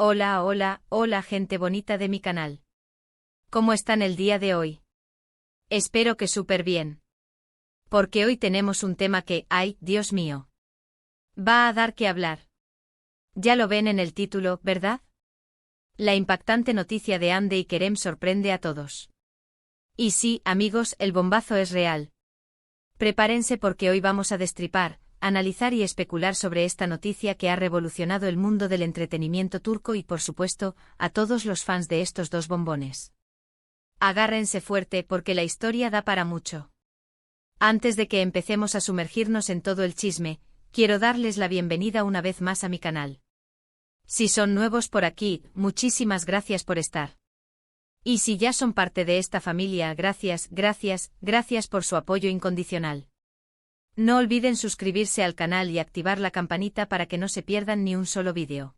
Hola, hola, hola gente bonita de mi canal. ¿Cómo están el día de hoy? Espero que súper bien. Porque hoy tenemos un tema que, ay, Dios mío, va a dar que hablar. Ya lo ven en el título, ¿verdad? La impactante noticia de Hande y Kerem sorprende a todos. Y sí, amigos, el bombazo es real. Prepárense porque hoy vamos a destripar, analizar y especular sobre esta noticia que ha revolucionado el mundo del entretenimiento turco y, por supuesto, a todos los fans de estos dos bombones. Agárrense fuerte porque la historia da para mucho. Antes de que empecemos a sumergirnos en todo el chisme, quiero darles la bienvenida una vez más a mi canal. Si son nuevos por aquí, muchísimas gracias por estar. Y si ya son parte de esta familia, gracias por su apoyo incondicional. No olviden suscribirse al canal y activar la campanita para que no se pierdan ni un solo vídeo.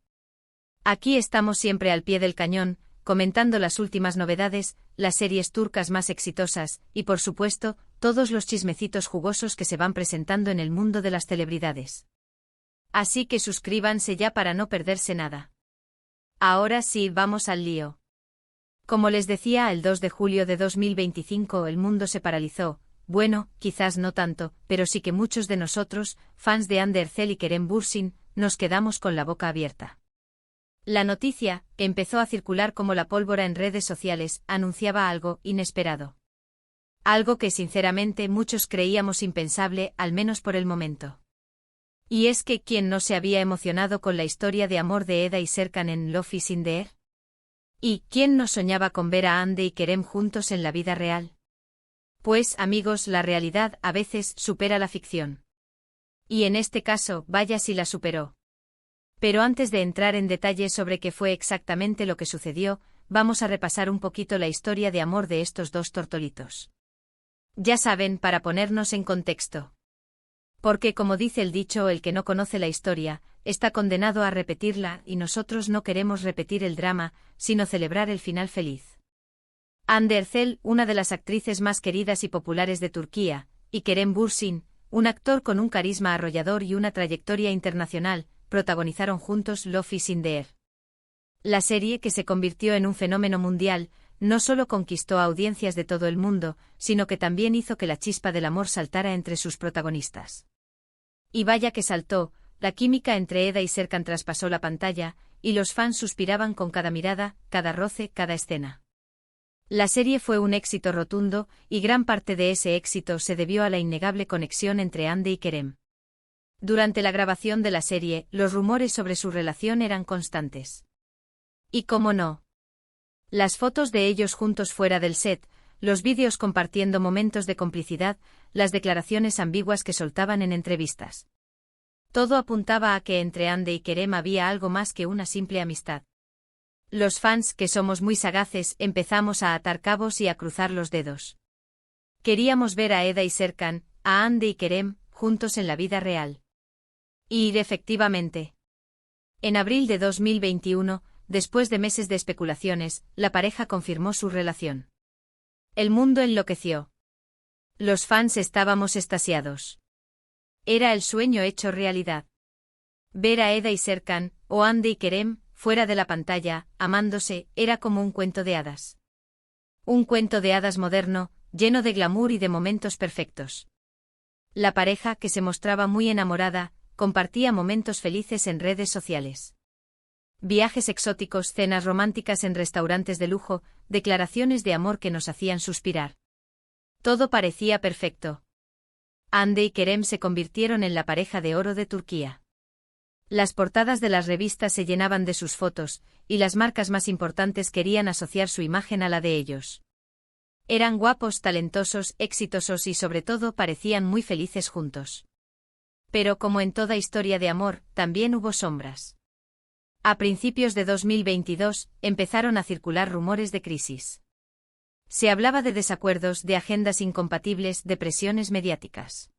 Aquí estamos siempre al pie del cañón, comentando las últimas novedades, las series turcas más exitosas, y por supuesto, todos los chismecitos jugosos que se van presentando en el mundo de las celebridades. Así que suscríbanse ya para no perderse nada. Ahora sí, vamos al lío. Como les decía, el 2 de julio de 2025 el mundo se paralizó. Bueno, quizás no tanto, pero sí que muchos de nosotros, fans de Hande Erçel y Kerem Bürsin, nos quedamos con la boca abierta. La noticia, que empezó a circular como la pólvora en redes sociales, anunciaba algo inesperado. Algo que sinceramente muchos creíamos impensable, al menos por el momento. Y es que ¿quién no se había emocionado con la historia de amor de Eda y Serkan en Love is in the Air? ¿Y quién no soñaba con ver a Hande y Kerem juntos en la vida real? Pues, amigos, la realidad a veces supera la ficción. Y en este caso, vaya si la superó. Pero antes de entrar en detalle sobre qué fue exactamente lo que sucedió, vamos a repasar un poquito la historia de amor de estos dos tortolitos. Ya saben, para ponernos en contexto. Porque como dice el dicho, el que no conoce la historia, está condenado a repetirla, y nosotros no queremos repetir el drama, sino celebrar el final feliz. Hande Erçel, una de las actrices más queridas y populares de Turquía, y Kerem Bürsin, un actor con un carisma arrollador y una trayectoria internacional, protagonizaron juntos Love is in the Air. La serie, que se convirtió en un fenómeno mundial, no solo conquistó a audiencias de todo el mundo, sino que también hizo que la chispa del amor saltara entre sus protagonistas. Y vaya que saltó, la química entre Eda y Serkan traspasó la pantalla, y los fans suspiraban con cada mirada, cada roce, cada escena. La serie fue un éxito rotundo, y gran parte de ese éxito se debió a la innegable conexión entre Hande y Kerem. Durante la grabación de la serie, los rumores sobre su relación eran constantes. Y cómo no. Las fotos de ellos juntos fuera del set, los vídeos compartiendo momentos de complicidad, las declaraciones ambiguas que soltaban en entrevistas. Todo apuntaba a que entre Hande y Kerem había algo más que una simple amistad. Los fans, que somos muy sagaces, empezamos a atar cabos y a cruzar los dedos. Queríamos ver a Eda y Serkan, a Hande y Kerem, juntos en la vida real. Y efectivamente. En abril de 2021, después de meses de especulaciones, la pareja confirmó su relación. El mundo enloqueció. Los fans estábamos extasiados. Era el sueño hecho realidad. Ver a Eda y Serkan, o Hande y Kerem, fuera de la pantalla, amándose, era como un cuento de hadas. Un cuento de hadas moderno, lleno de glamour y de momentos perfectos. La pareja, que se mostraba muy enamorada, compartía momentos felices en redes sociales. Viajes exóticos, cenas románticas en restaurantes de lujo, declaraciones de amor que nos hacían suspirar. Todo parecía perfecto. Hande y Kerem se convirtieron en la pareja de oro de Turquía. Las portadas de las revistas se llenaban de sus fotos, y las marcas más importantes querían asociar su imagen a la de ellos. Eran guapos, talentosos, exitosos y sobre todo parecían muy felices juntos. Pero como en toda historia de amor, también hubo sombras. A principios de 2022, empezaron a circular rumores de crisis. Se hablaba de desacuerdos, de agendas incompatibles, de presiones mediáticas.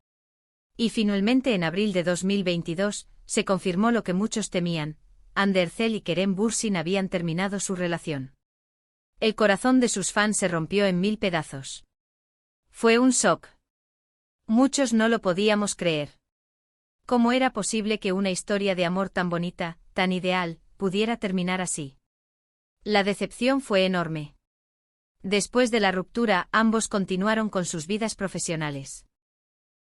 Y finalmente en abril de 2022, se confirmó lo que muchos temían: Hande Erçel y Kerem Bürsin habían terminado su relación. El corazón de sus fans se rompió en 1000 pedazos. Fue un shock. Muchos no lo podíamos creer. ¿Cómo era posible que una historia de amor tan bonita, tan ideal, pudiera terminar así. La decepción fue enorme. Después de la ruptura, ambos continuaron con sus vidas profesionales.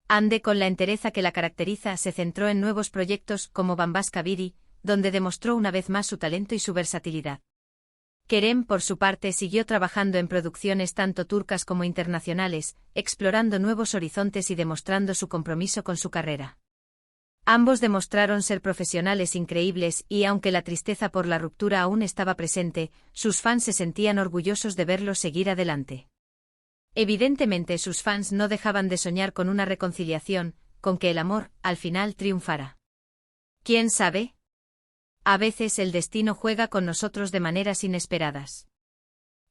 Ande, con la entereza que la caracteriza, se centró en nuevos proyectos como Bambas Kabiri, donde demostró una vez más su talento y su versatilidad. Kerem, por su parte, siguió trabajando en producciones tanto turcas como internacionales, explorando nuevos horizontes y demostrando su compromiso con su carrera. Ambos demostraron ser profesionales increíbles y, aunque la tristeza por la ruptura aún estaba presente, sus fans se sentían orgullosos de verlos seguir adelante. Evidentemente, sus fans no dejaban de soñar con una reconciliación, con que el amor, al final, triunfara. ¿Quién sabe? A veces el destino juega con nosotros de maneras inesperadas.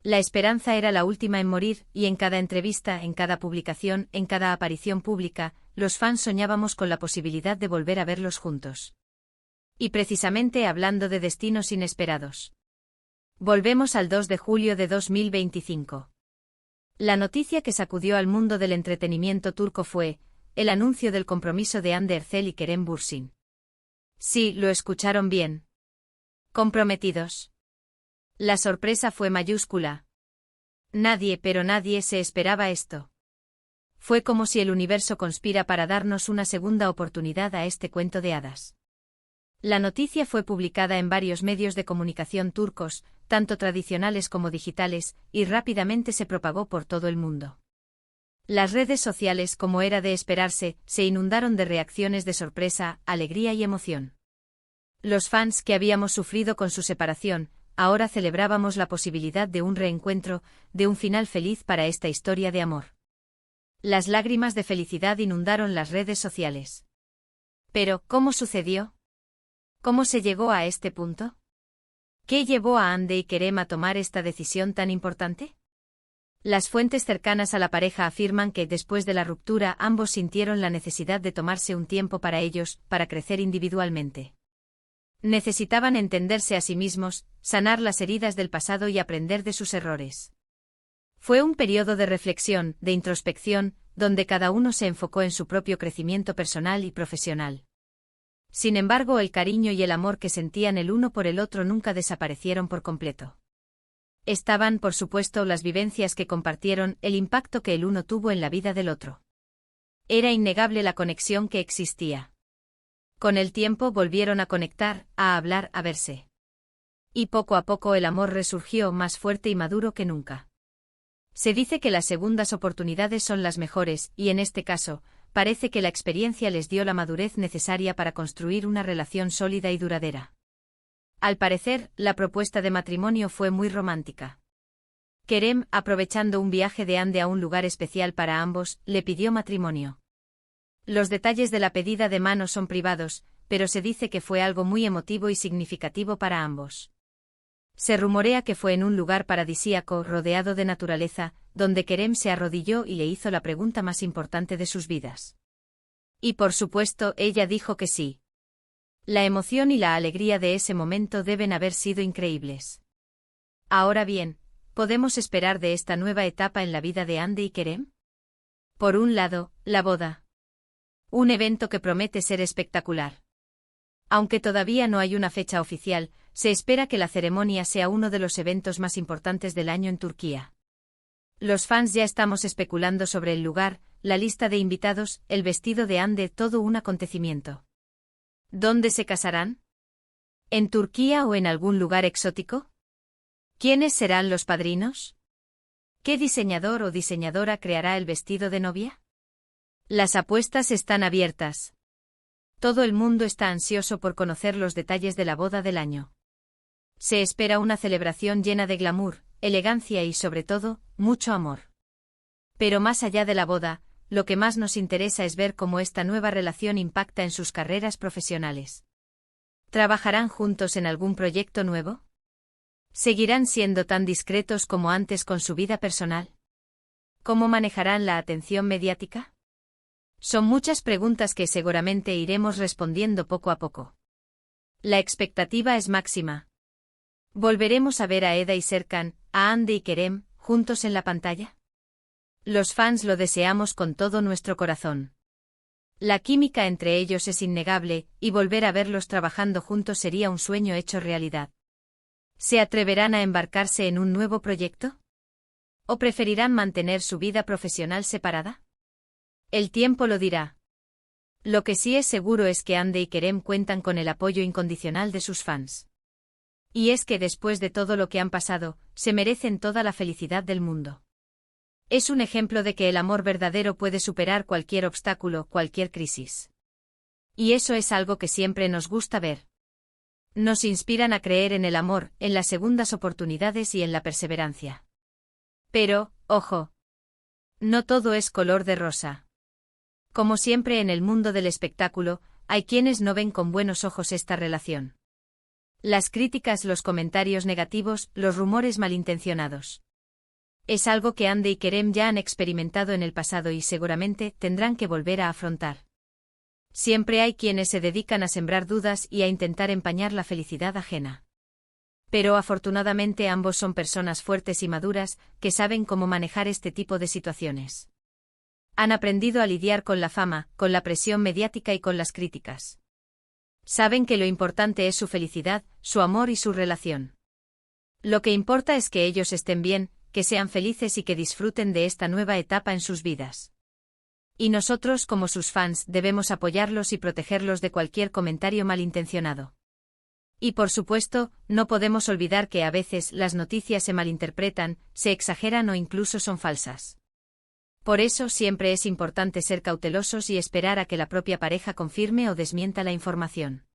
La esperanza era la última en morir, y en cada entrevista, en cada publicación, en cada aparición pública, los fans soñábamos con la posibilidad de volver a verlos juntos. Y precisamente hablando de destinos inesperados. Volvemos al 2 de julio de 2025. La noticia que sacudió al mundo del entretenimiento turco fue el anuncio del compromiso de Hande Erçel y Kerem Bürsin. Sí, lo escucharon bien. Comprometidos. La sorpresa fue mayúscula. Nadie, pero nadie se esperaba esto. Fue como si el universo conspira para darnos una segunda oportunidad a este cuento de hadas. La noticia fue publicada en varios medios de comunicación turcos, tanto tradicionales como digitales, y rápidamente se propagó por todo el mundo. Las redes sociales, como era de esperarse, se inundaron de reacciones de sorpresa, alegría y emoción. Los fans que habíamos sufrido con su separación, ahora celebrábamos la posibilidad de un reencuentro, de un final feliz para esta historia de amor. Las lágrimas de felicidad inundaron las redes sociales. Pero, ¿cómo sucedió? ¿Cómo se llegó a este punto? ¿Qué llevó a Hande y Kerem a tomar esta decisión tan importante? Las fuentes cercanas a la pareja afirman que después de la ruptura ambos sintieron la necesidad de tomarse un tiempo para ellos, para crecer individualmente. Necesitaban entenderse a sí mismos, sanar las heridas del pasado y aprender de sus errores. Fue un periodo de reflexión, de introspección, donde cada uno se enfocó en su propio crecimiento personal y profesional. Sin embargo, el cariño y el amor que sentían el uno por el otro nunca desaparecieron por completo. Estaban, por supuesto, las vivencias que compartieron, el impacto que el uno tuvo en la vida del otro. Era innegable la conexión que existía. Con el tiempo volvieron a conectar, a hablar, a verse. Y poco a poco el amor resurgió más fuerte y maduro que nunca. Se dice que las segundas oportunidades son las mejores, y en este caso, parece que la experiencia les dio la madurez necesaria para construir una relación sólida y duradera. Al parecer, la propuesta de matrimonio fue muy romántica. Kerem, aprovechando un viaje de Hande a un lugar especial para ambos, le pidió matrimonio. Los detalles de la pedida de mano son privados, pero se dice que fue algo muy emotivo y significativo para ambos. Se rumorea que fue en un lugar paradisíaco, rodeado de naturaleza, donde Kerem se arrodilló y le hizo la pregunta más importante de sus vidas. Y por supuesto, ella dijo que sí. La emoción y la alegría de ese momento deben haber sido increíbles. Ahora bien, ¿podemos esperar de esta nueva etapa en la vida de Hande y Kerem? Por un lado, la boda. Un evento que promete ser espectacular. Aunque todavía no hay una fecha oficial, se espera que la ceremonia sea uno de los eventos más importantes del año en Turquía. Los fans ya estamos especulando sobre el lugar, la lista de invitados, el vestido de Hande, todo un acontecimiento. ¿Dónde se casarán? ¿En Turquía o en algún lugar exótico? ¿Quiénes serán los padrinos? ¿Qué diseñador o diseñadora creará el vestido de novia? Las apuestas están abiertas. Todo el mundo está ansioso por conocer los detalles de la boda del año. Se espera una celebración llena de glamour, elegancia y, sobre todo, mucho amor. Pero más allá de la boda, lo que más nos interesa es ver cómo esta nueva relación impacta en sus carreras profesionales. ¿Trabajarán juntos en algún proyecto nuevo? ¿Seguirán siendo tan discretos como antes con su vida personal? ¿Cómo manejarán la atención mediática? Son muchas preguntas que seguramente iremos respondiendo poco a poco. La expectativa es máxima. ¿Volveremos a ver a Eda y Serkan, a Hande y Kerem, juntos en la pantalla? Los fans lo deseamos con todo nuestro corazón. La química entre ellos es innegable, y volver a verlos trabajando juntos sería un sueño hecho realidad. ¿Se atreverán a embarcarse en un nuevo proyecto? ¿O preferirán mantener su vida profesional separada? El tiempo lo dirá. Lo que sí es seguro es que Hande y Kerem cuentan con el apoyo incondicional de sus fans. Y es que después de todo lo que han pasado, se merecen toda la felicidad del mundo. Es un ejemplo de que el amor verdadero puede superar cualquier obstáculo, cualquier crisis. Y eso es algo que siempre nos gusta ver. Nos inspiran a creer en el amor, en las segundas oportunidades y en la perseverancia. Pero, ojo, no todo es color de rosa. Como siempre en el mundo del espectáculo, hay quienes no ven con buenos ojos esta relación. Las críticas, los comentarios negativos, los rumores malintencionados. Es algo que Hande y Kerem ya han experimentado en el pasado y seguramente tendrán que volver a afrontar. Siempre hay quienes se dedican a sembrar dudas y a intentar empañar la felicidad ajena. Pero afortunadamente ambos son personas fuertes y maduras, que saben cómo manejar este tipo de situaciones. Han aprendido a lidiar con la fama, con la presión mediática y con las críticas. Saben que lo importante es su felicidad, su amor y su relación. Lo que importa es que ellos estén bien, que sean felices y que disfruten de esta nueva etapa en sus vidas. Y nosotros, como sus fans, debemos apoyarlos y protegerlos de cualquier comentario malintencionado. Y por supuesto, no podemos olvidar que a veces las noticias se malinterpretan, se exageran o incluso son falsas. Por eso siempre es importante ser cautelosos y esperar a que la propia pareja confirme o desmienta la información.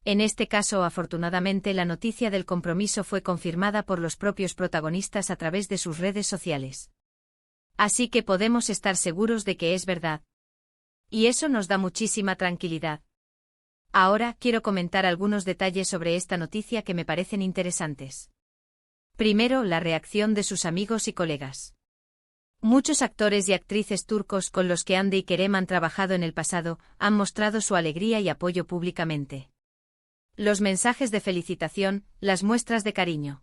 En este caso, afortunadamente, la noticia del compromiso fue confirmada por los propios protagonistas a través de sus redes sociales. Así que podemos estar seguros de que es verdad. Y eso nos da muchísima tranquilidad. Ahora quiero comentar algunos detalles sobre esta noticia que me parecen interesantes. Primero, la reacción de sus amigos y colegas. Muchos actores y actrices turcos con los que Hande y Kerem han trabajado en el pasado han mostrado su alegría y apoyo públicamente. Los mensajes de felicitación, las muestras de cariño,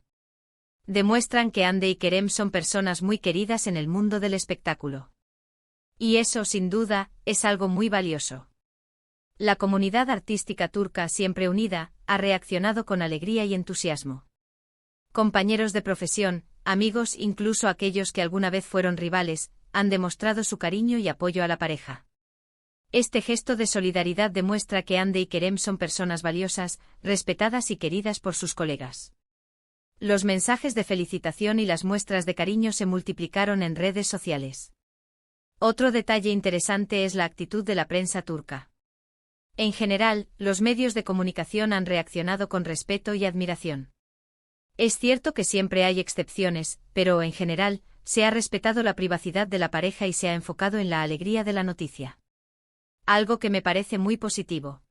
demuestran que Hande y Kerem son personas muy queridas en el mundo del espectáculo. Y eso, sin duda, es algo muy valioso. La comunidad artística turca, siempre unida, ha reaccionado con alegría y entusiasmo. Compañeros de profesión, amigos, incluso aquellos que alguna vez fueron rivales, han demostrado su cariño y apoyo a la pareja. Este gesto de solidaridad demuestra que Hande y Kerem son personas valiosas, respetadas y queridas por sus colegas. Los mensajes de felicitación y las muestras de cariño se multiplicaron en redes sociales. Otro detalle interesante es la actitud de la prensa turca. En general, los medios de comunicación han reaccionado con respeto y admiración. Es cierto que siempre hay excepciones, pero en general, se ha respetado la privacidad de la pareja y se ha enfocado en la alegría de la noticia. Algo que me parece muy positivo.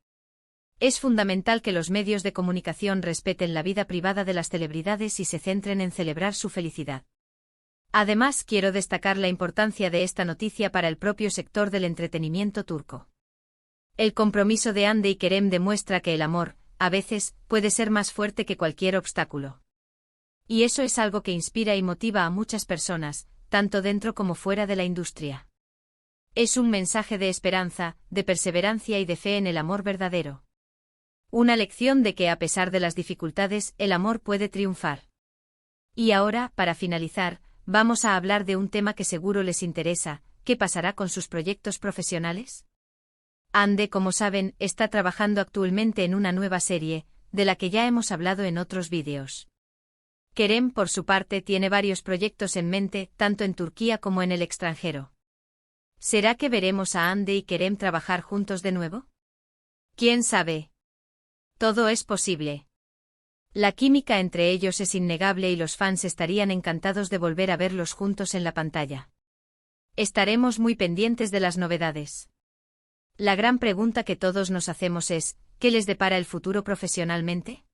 Es fundamental que los medios de comunicación respeten la vida privada de las celebridades y se centren en celebrar su felicidad. Además, quiero destacar la importancia de esta noticia para el propio sector del entretenimiento turco. El compromiso de Hande y Kerem demuestra que el amor, a veces, puede ser más fuerte que cualquier obstáculo. Y eso es algo que inspira y motiva a muchas personas, tanto dentro como fuera de la industria. Es un mensaje de esperanza, de perseverancia y de fe en el amor verdadero. Una lección de que a pesar de las dificultades, el amor puede triunfar. Y ahora, para finalizar, vamos a hablar de un tema que seguro les interesa: ¿qué pasará con sus proyectos profesionales? Hande, como saben, está trabajando actualmente en una nueva serie, de la que ya hemos hablado en otros vídeos. Kerem, por su parte, tiene varios proyectos en mente, tanto en Turquía como en el extranjero. ¿Será que veremos a Hande y Kerem trabajar juntos de nuevo? ¿Quién sabe? Todo es posible. La química entre ellos es innegable y los fans estarían encantados de volver a verlos juntos en la pantalla. Estaremos muy pendientes de las novedades. La gran pregunta que todos nos hacemos es: ¿qué les depara el futuro profesionalmente?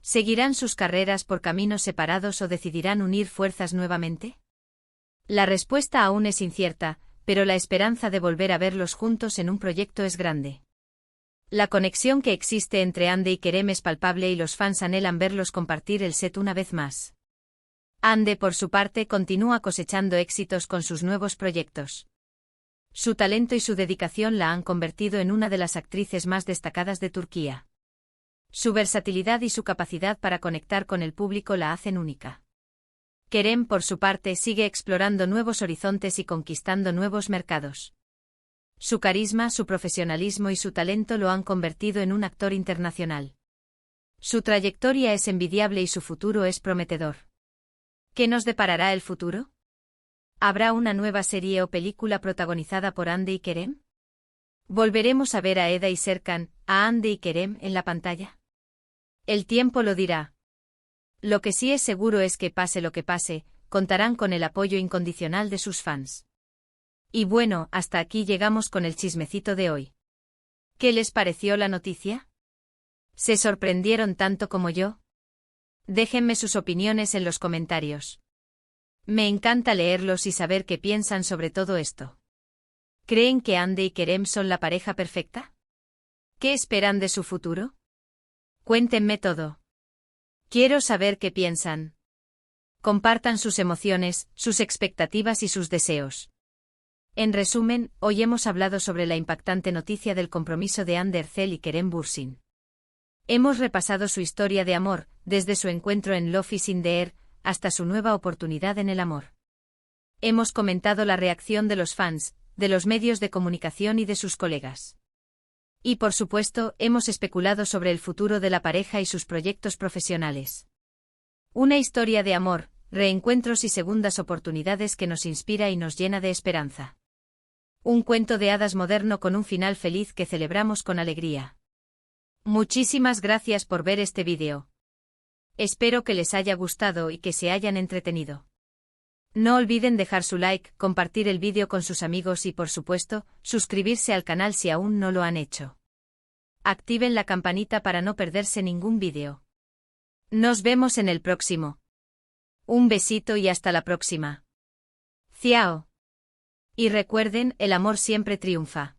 ¿Seguirán sus carreras por caminos separados o decidirán unir fuerzas nuevamente? La respuesta aún es incierta, pero la esperanza de volver a verlos juntos en un proyecto es grande. La conexión que existe entre Hande y Kerem es palpable y los fans anhelan verlos compartir el set una vez más. Hande, por su parte, continúa cosechando éxitos con sus nuevos proyectos. Su talento y su dedicación la han convertido en una de las actrices más destacadas de Turquía. Su versatilidad y su capacidad para conectar con el público la hacen única. Kerem, por su parte, sigue explorando nuevos horizontes y conquistando nuevos mercados. Su carisma, su profesionalismo y su talento lo han convertido en un actor internacional. Su trayectoria es envidiable y su futuro es prometedor. ¿Qué nos deparará el futuro? ¿Habrá una nueva serie o película protagonizada por Hande y Kerem? ¿Volveremos a ver a Eda y Serkan, a Hande y Kerem en la pantalla? El tiempo lo dirá. Lo que sí es seguro es que, pase lo que pase, contarán con el apoyo incondicional de sus fans. Y bueno, hasta aquí llegamos con el chismecito de hoy. ¿Qué les pareció la noticia? ¿Se sorprendieron tanto como yo? Déjenme sus opiniones en los comentarios. Me encanta leerlos y saber qué piensan sobre todo esto. ¿Creen que Hande y Kerem son la pareja perfecta? ¿Qué esperan de su futuro? Cuéntenme todo. Quiero saber qué piensan. Compartan sus emociones, sus expectativas y sus deseos. En resumen, hoy hemos hablado sobre la impactante noticia del compromiso de Hande Erçel y Kerem Bürsin. Hemos repasado su historia de amor, desde su encuentro en Love is in the Air, hasta su nueva oportunidad en el amor. Hemos comentado la reacción de los fans, de los medios de comunicación y de sus colegas. Y por supuesto, hemos especulado sobre el futuro de la pareja y sus proyectos profesionales. Una historia de amor, reencuentros y segundas oportunidades que nos inspira y nos llena de esperanza. Un cuento de hadas moderno con un final feliz que celebramos con alegría. Muchísimas gracias por ver este vídeo. Espero que les haya gustado y que se hayan entretenido. No olviden dejar su like, compartir el vídeo con sus amigos y, por supuesto, suscribirse al canal si aún no lo han hecho. Activen la campanita para no perderse ningún vídeo. Nos vemos en el próximo. Un besito y hasta la próxima. Ciao. Y recuerden, el amor siempre triunfa.